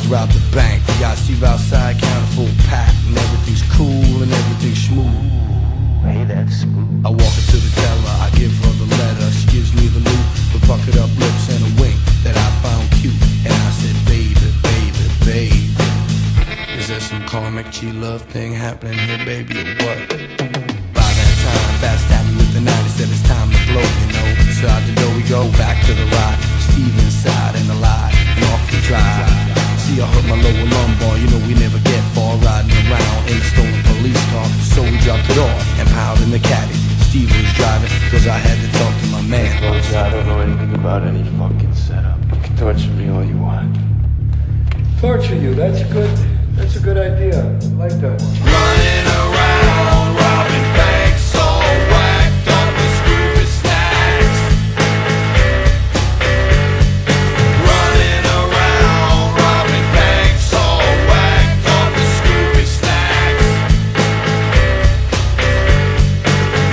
rob the bank. We got Steve outside, count a full pack, and everything's cool and everything's smooth. Hey, that's smooth. I walk into the teller, I give her the letter. She gives me the loot, the bucket up lips and a wink that I found cute. And I said, baby, baby, baby, is there some karmic G-love thing happening here, baby, or what? By that time, fast at me with the 90, said it's time to blow, you know. So out the door we go, back to the ride. Steve inside and alive. And awfully dry. See, I hurt my lower lumbar, you know we never get far riding around in a stolen police car. So we dropped it off and piled in the caddy. Steve was driving, cause I had to talk to my man. Folks, I don't know anything about any fucking setup. You can torture me all you want. Torture you, that's a good idea. I like that one. Running around, robbing banks, all whacked up with stupid snacks. Running around, robbing banks, all whacked up with stupid snacks.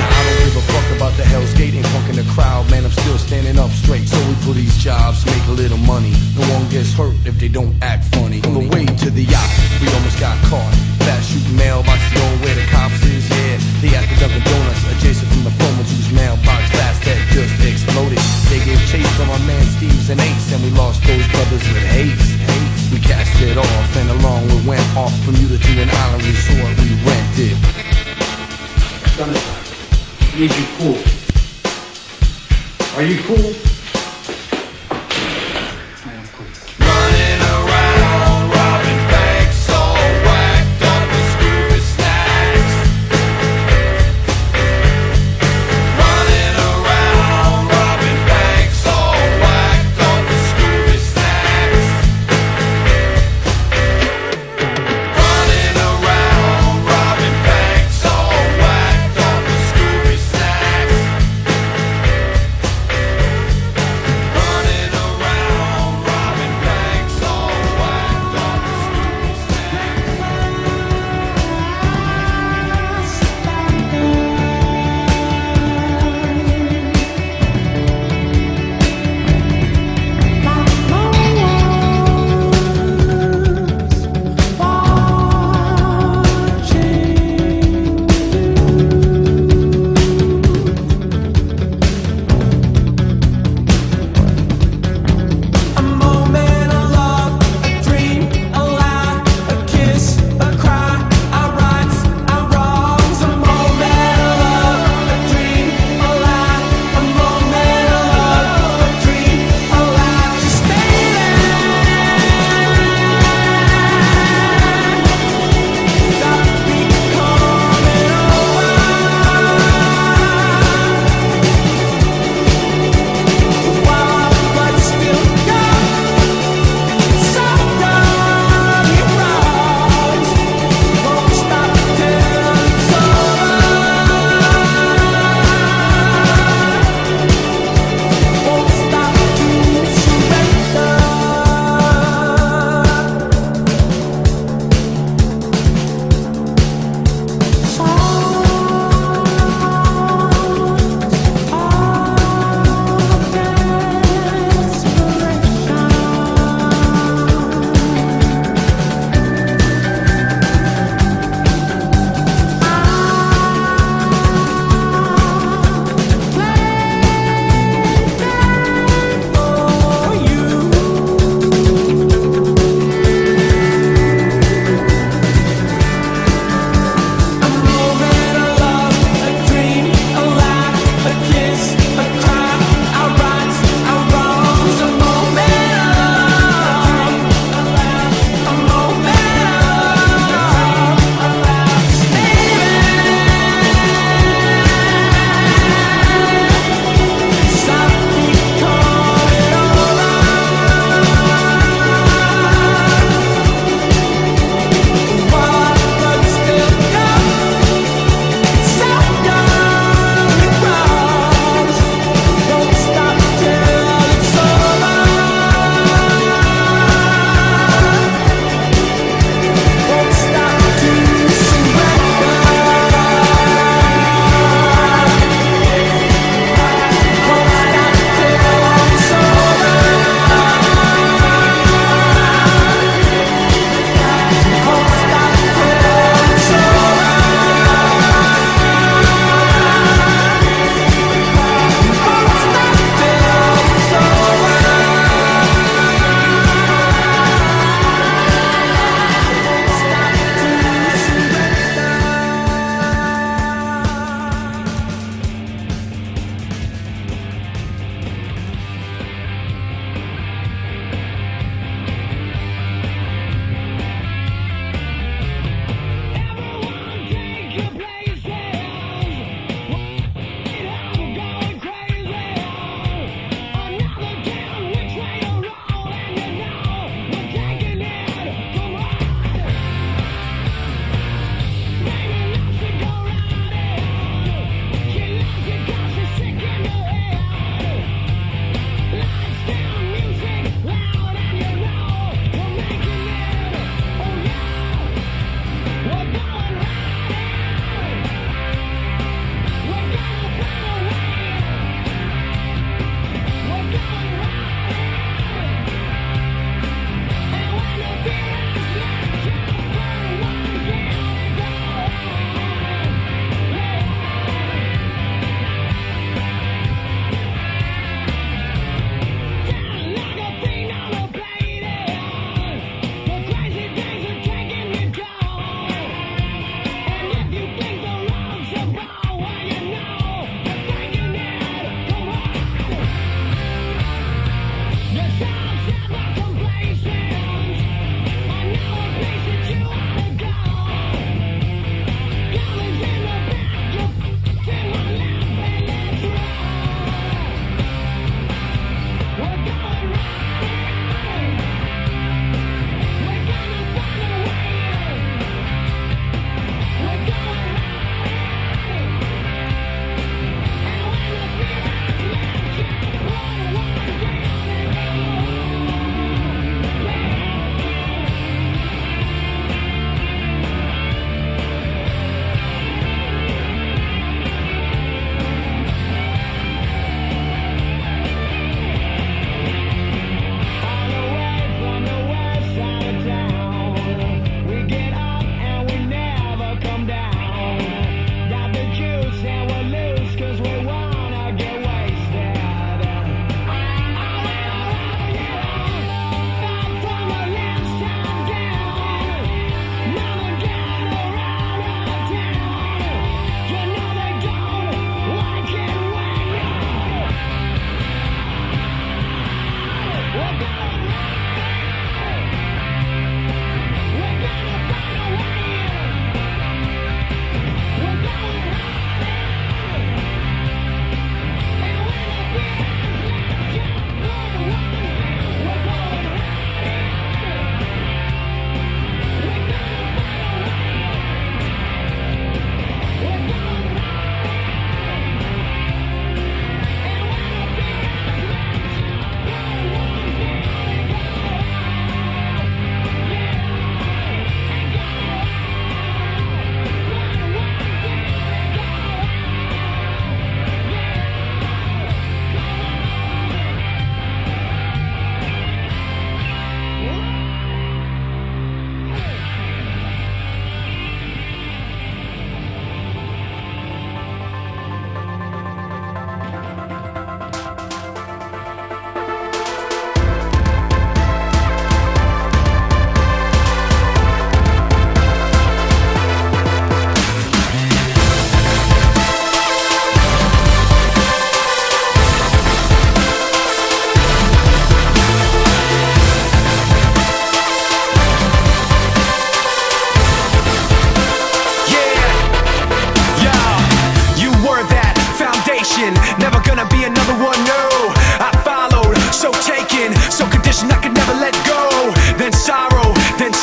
Now I don't give a fuck about the Hell's Gate and funkin' the crowd, man. I'm still standing up straight. So we pull these jobs, make a little money. No one gets hurt if they don't act funny. On the way to the yacht, we almost got caught. Fast shooting mailboxes, knowing where the cops is, yeah. They at the Dunkin' Donuts, adjacent from the phone whose mailbox fast that just exploded. They gave chase from our man Steve's and Ace, and we lost those brothers with haste. We cast it off, and along we went off Bermuda to an island resort we rented. Jonathan, I need you cool. Are you cool? I am cool. Running around, robbing banks, all whacked up with stupid snacks. Running around, robbing banks, all whacked up with stupid snacks. Running around,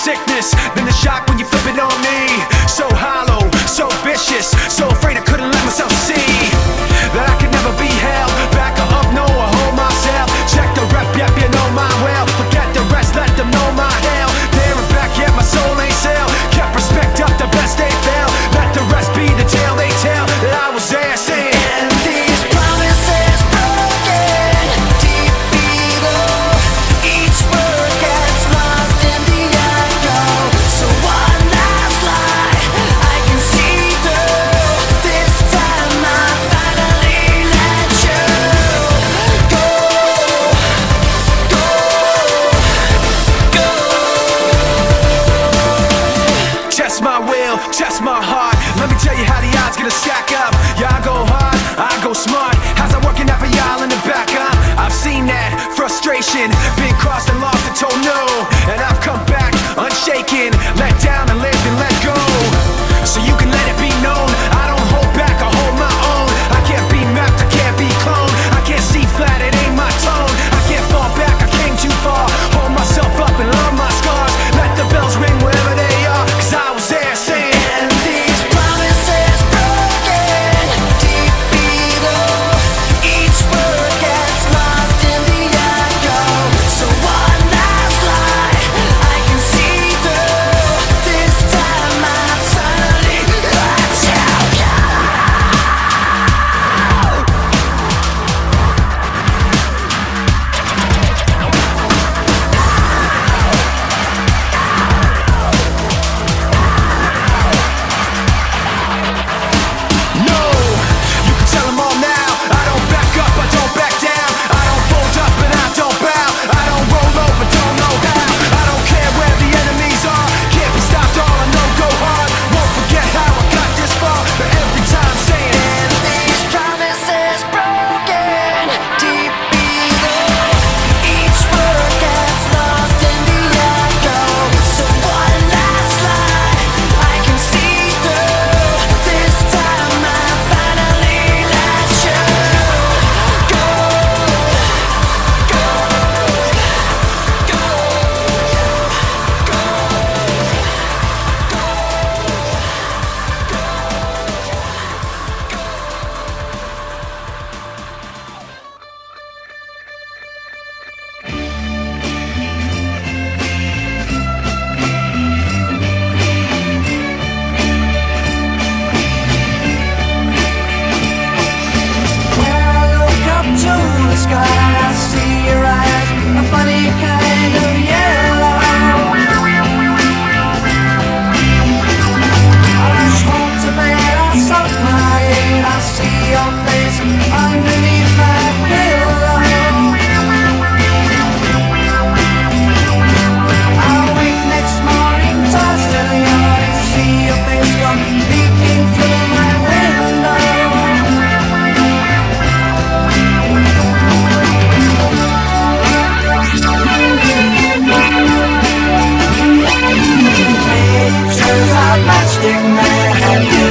sickness than the shock when you flip it on me. So hollow, so vicious, so afraid I couldn't let myself see that I could never be held back or up, no, or hold myself. Check the rep, yep, you know my well. Forget the rest, let them know my hell. There and back, yet my soul ain't sell. Kept respect up, the best they fail. Let the rest be the tale they tell that I was there saying, and these promises broken deep below. Each word gets lost in the echo. So one last lie I can see through. This time I finally let you go, go, go. Test my will, test my heart. Let me tell you how the odds gonna stack up. Yeah, I go hard, I go smart. How's that working out for y'all in the back, huh? I've seen that frustration, been crossed and lost and told no. And I've come back unshaken, let down and lived and let go. So you can let it be known, I don't hold back, I hold my own. I can't be mapped, I can't be cloned. I can't see flat, it ain't my tone. I can't fall back, I came too far. Hold myself up and love my scars. Let the bells ring wherever they are, cause I was there saying, and these promises broken deep below. Each word gets lost in the echo. So one last lie I can see through. This time I finally let you go. No, you can tell them all now. I don't back up, I don't back down. I don't fold up and I don't bow. I don't roll over, don't know how. I don't care where the enemies are. Can't be stopped, all I know go hard. Won't forget how I got this far. But every time saying, and these promises broken deep below. Each word gets lost in the echo. So one last lie I can see through. This time I finally let you go, go, go, When I look up to the sky, I see your eyes, a funny kind of yellow. I rush home to bed, I suck my head, I see your face underneath my pillow. I wake next morning, toss to the yard, and see your face come peeking through my window. Pictures of Matchstick Man and you.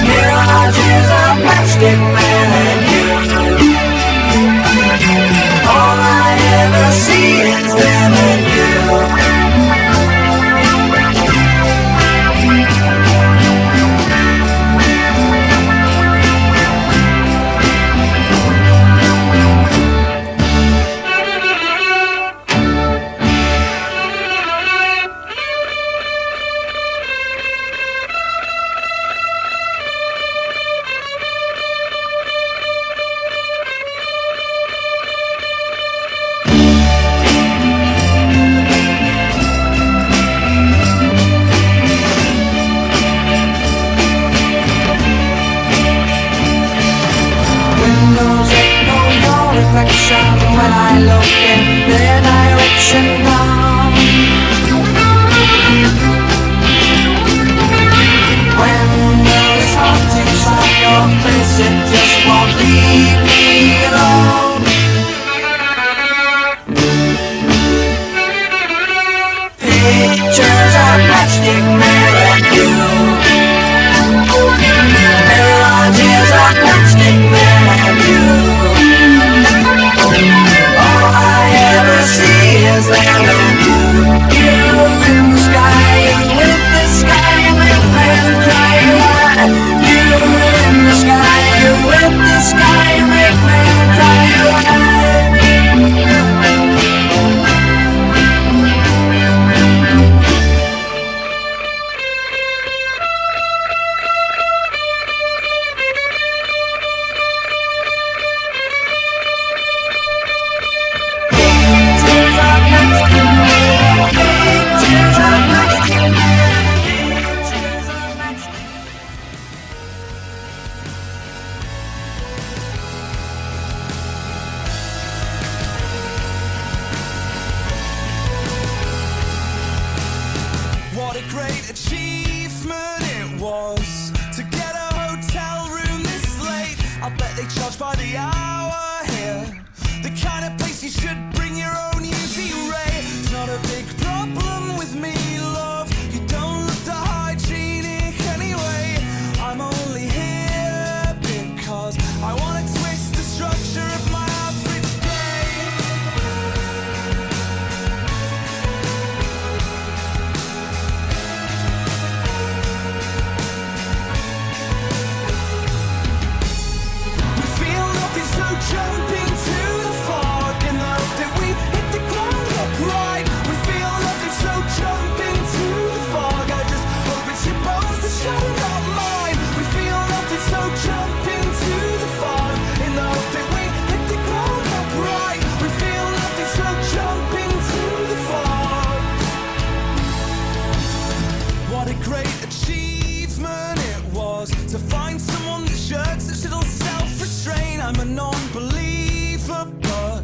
Mirages of Matchstick Man and you. All I ever see is them and you. Windows echo your reflection when I look in their direction now. When it's hard to find your face, it just won't leave me alone. Pictures of Matchstick Man and you. Mirages of Matchstick Man and you. All I ever see is them and you. great achievement it was to get a hotel room this late. I bet they charge by the hour here, the kind of place you should bring your own UV ray. It's not a big problem with me, love, you don't look the hygienic anyway. I'm only here because I wanna twist the structure of my average day. We feel nothing, so jump into the fog and the hope that we hit the ground upright. We feel nothing, so jump into the fog. I just hope it's your bones that show, not mine. We feel nothing, so jump into the fog in the hope that we hit the ground upright. We feel nothing, so jump into the fog. What a great achievement it was to find someone that shirks such little self-restraint. I'm a non-believer, but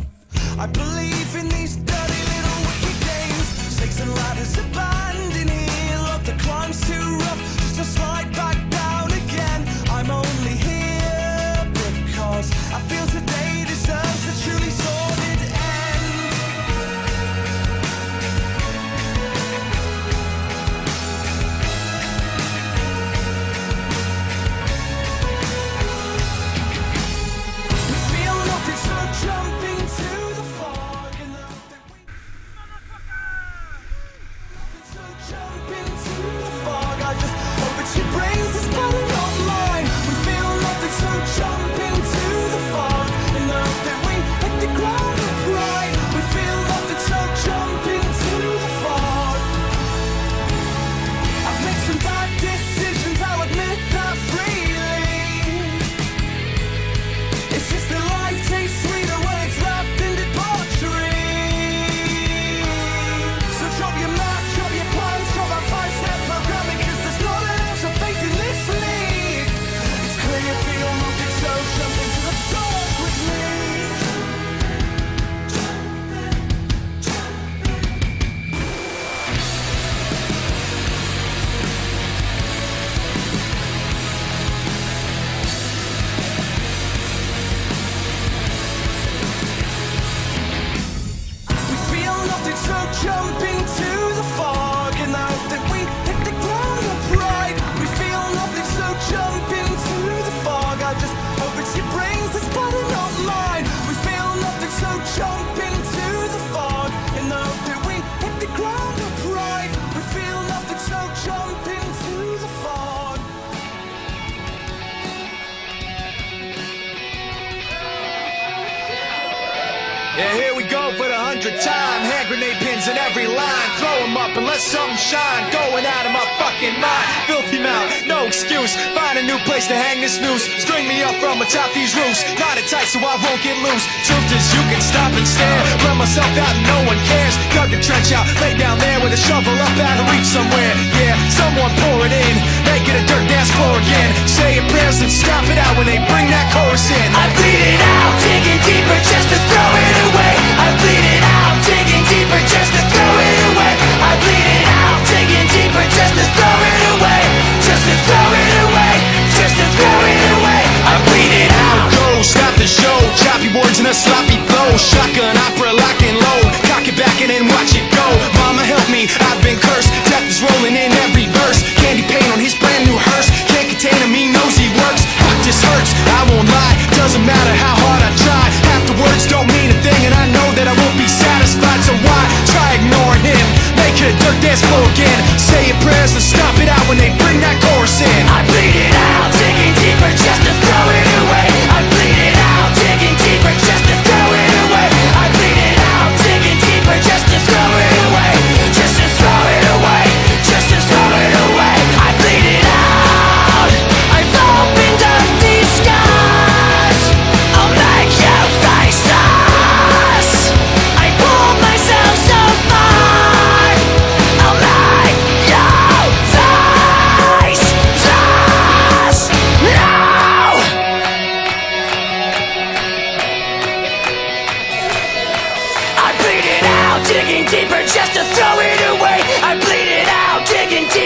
I believe in these dirty little wicked games. Snakes and ladders abandoned here. Love the climb's too rough just to slide back down again. I'm only here because I feel today deserves a truly sordid end. We feel nothing, so jump into the fog and the hope that we so jump into the fog. I just hope it's your brains that's pulling not mine. We feel nothing, so jump into the fog and the hope that we hit the ground upright. We feel nothing, so jump into the fog. I've made some bad decisions, I'll admit that freely. It's just that life tastes sweeter when it's wrapped in debauchery. So drop your map, drop your plans, drop our 5-step programming, cause there's not an ounce of faith in this league. It's clear you feel nothing, so jump into the dark with me. We feel nothing, so jump into the fog and the hope that we hit the ground upright. We feel nothing, so jump into the fog. I just hope it's your brains that's pulling not mine. We feel nothing, so jump into the fog and the hope that we hit the ground upright. We feel nothing, so jump into the fog. Yeah, here we go for the 100th time. Hand grenade pins in every line. Throw them up and let something shine. Going out of my fucking mind. Filthy mouth, no excuse. Find a new place to hang this noose. String me up from atop these roofs. Knot it tight so I won't get loose. Truth is you can stop and stare. Run myself out and no one cares. Dug a trench out, lay down there with a shovel up out of reach somewhere. Yeah, someone pour it in. Make it a dirt dance floor again. Say your prayers and stop it out when they bring that chorus in. I bleed it out, digging deeper just to throw it away. I bleed it out, digging deeper just to throw it away. I bleed it out, digging deeper just to throw it away. Just to throw it away. Just to throw it away. I bleed it out. Go, stop the show. Choppy words in a sloppy flow. Shotgun opera, lock and load. Cock it back and then watch it go. Mama help me, I've been cursed. Death is rolling in every verse. Candy paint on his brand new hearse. Can't contain him, he knows he works. Fuck, this hurts, I won't lie. Doesn't matter how hard I try. Half the words don't mean a thing, and I know that I won't be satisfied. So why try ignoring him? Make it a dirt dance floor again. Say your prayers and stop it out when they bring that chorus in. I bleed it out, digging deeper just to throw it away. I bleed it out, digging deeper just to throw it away. I bleed it out, digging deeper just to throw it away. Just to throw it away. Just to throw it away. I bleed it out. I've opened up these skies. I'll make you face us. I pulled myself so far. I'll make you face us. No! I bleed it out, digging deeper just to throw it away. I bleed it out, digging deeper.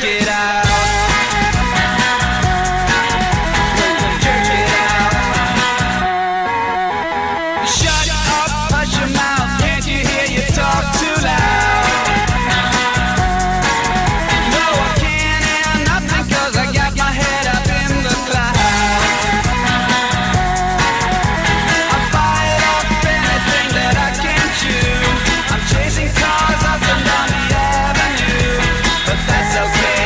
it out. Jerk it out. Shut up, hush your mouth. Can't you hear you talk too loud? No, I can't hear nothing 'cause I got my head up in the clouds. I bite off anything that I can chew. I'm chasing cars up and down the avenue, but that's okay.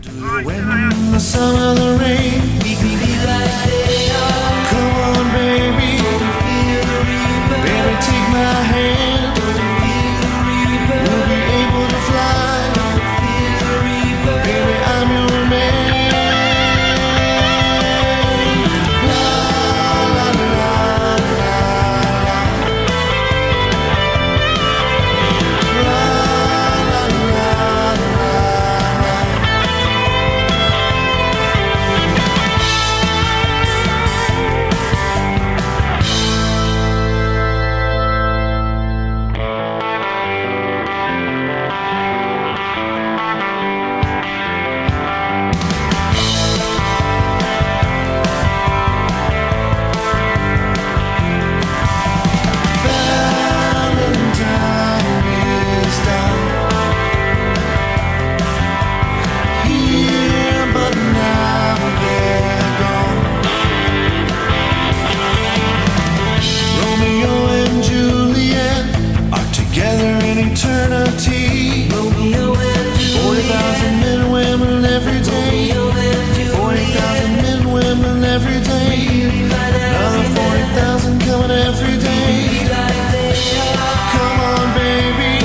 When the sun or the rain, come on, baby. Baby, take my hand. We'll be able to fly. Baby, I'm your man. La la la la. La la la la. Eternity. 40,000 men, women every day. 40,000 men, women every day. Another 40,000 coming every day. Come on, baby.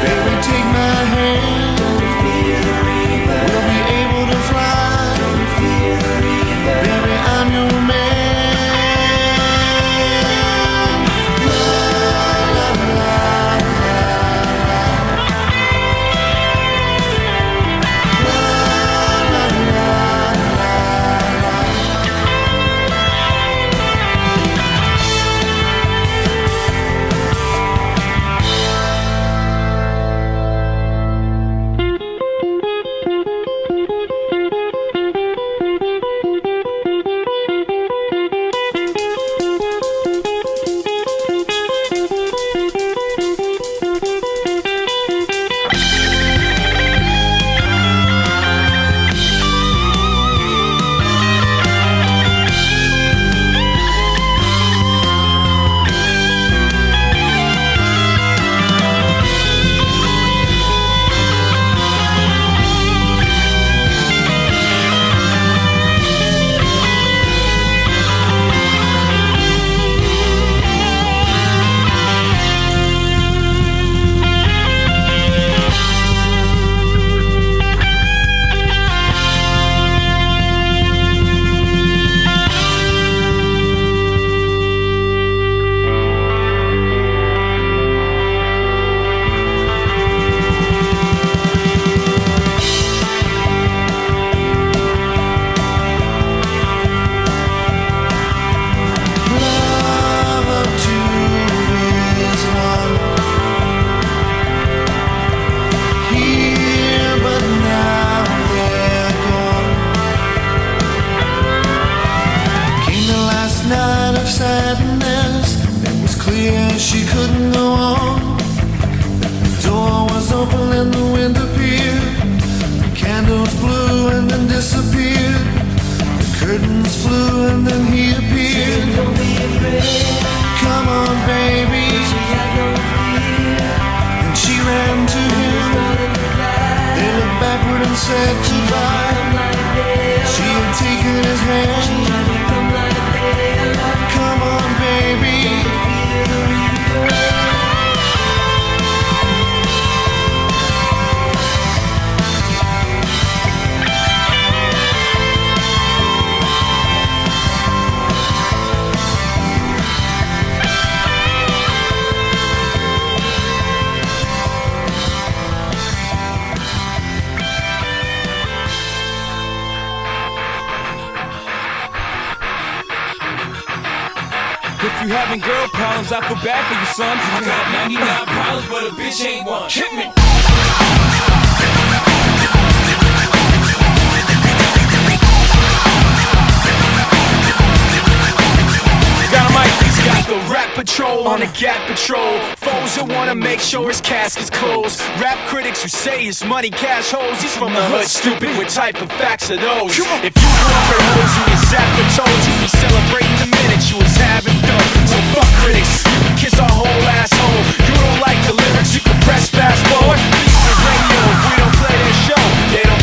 Baby, take my hand. We'll be able to fly. Baby, I'm your man. She couldn't go on. The door was open and the wind appeared. The candles blew and then disappeared. The curtains flew and then he appeared. Don't be afraid. Come on, baby. She had no fear. And she ran to him. They looked backward and said goodbye. She had taken his hand. Come on, baby. If you having girl problems, I feel bad for you, son. I got 99 problems, but a bitch ain't one. Hit me. He's got the rap patrol on the Gap patrol. Foes that wanna make sure his casket's closed. Rap critics who say his money cash holes. He's from the hood, stupid, what type of facts are those? If you grew up at hoes who your Zappa told you, be celebrating the minute you was having dough. So fuck critics, you can kiss our whole asshole. You don't like the lyrics, you can press fast forward. Listen to radio if we don't play their show. They don't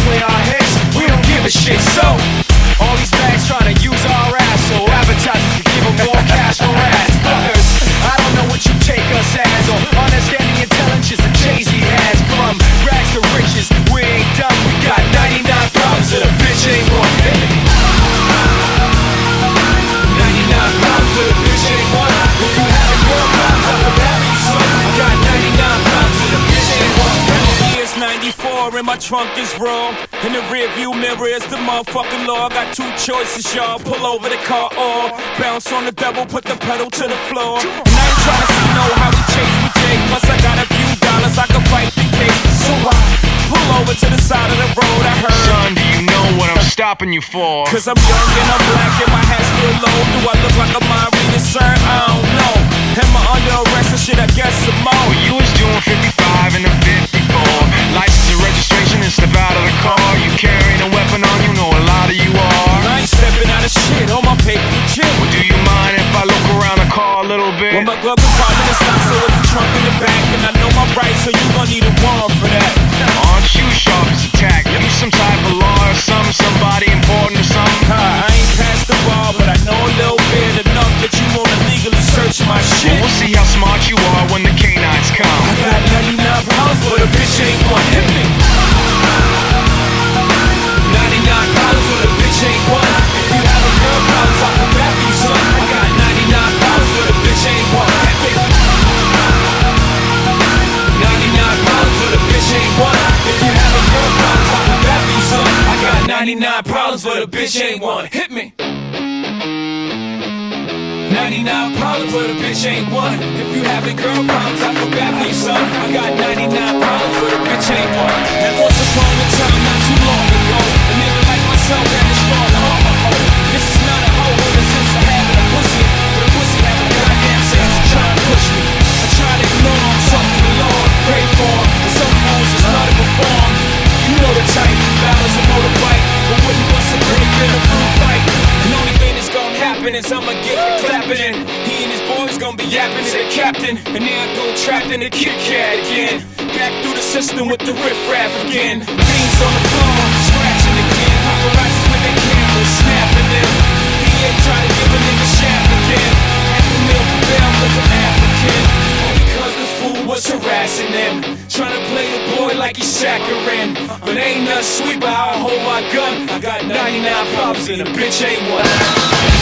in my trunk is raw. In the rear view mirror is the motherfucking law. I got two choices, y'all. Pull over the car or bounce on the devil, put the pedal to the floor. And I ain't tryna see no how we chase with Jake. Plus I got a few dollars, I can fight the case. So I pull over to the side of the road. I heard, Son, do you know what I'm stopping you for? cause I'm young and I'm black and my hat's still low. Do I look like a mind reading, sir? I don't know. Am I under arrest or shit? I guess some more. Well, you was doing 55 in a 54. License and registration and step out of the car. You carrying a weapon on you, know a lot of you are. I ain't stepping out of shit on my paper legit. Well, do you mind if I look around the car a little bit? Well, my glove compartment is not so it's the trunk in the back. And I know my rights, so you gon' need a warrant for that. Aren't you sharp as a tack? You some type of law or somebody important or something? I ain't past the bar, but I know a little bit enough that you wanna legally search my shit. Well, we'll see how smart you are when the canines come. I got 99 pounds, but a bitch ain't one hit me. 99 pounds, but a bitch ain't one. If you have a girl problems, I'll come back for you, son. I got 99 pounds, but a bitch ain't one hit me. 99 pounds, but a bitch ain't one. If you have a girl problems, I'll come back for you, son. I got 99 problems, but a bitch ain't one hit me. 99 problems, but a bitch ain't one. If you having girl problems, I feel bad for you, son. I got 99 problems, but a bitch ain't one. And once upon a time, not too long ago, a nigga like myself had a strong heart. This is not a hoe with a sense of having a pussy, but a pussy having a goddamn sense of trying to push me. I try to ignore him, talk to the Lord, pray for him, but some fools just not to perform. You know the type, balance a motorbike, but wouldn't bust a grape in a food fight. And the only thing that's gonna happen is I'ma get the clapping in. He and his boys gonna be yapping to the captain, and then I go trapped in the Kit Kat again. Back through the system with the riff-raff again. Beans on the floor, scratching again. Paparazzis with their cameras snapping them. He ain't trying to give a nigga shaft again. Half a meal for bail cause I'm African. Only cause the fool was harassing them. Trying to play the boy like he's saccharine. But ain't nothing sweet but how I hold my gun. I got 99 problems and a bitch ain't one.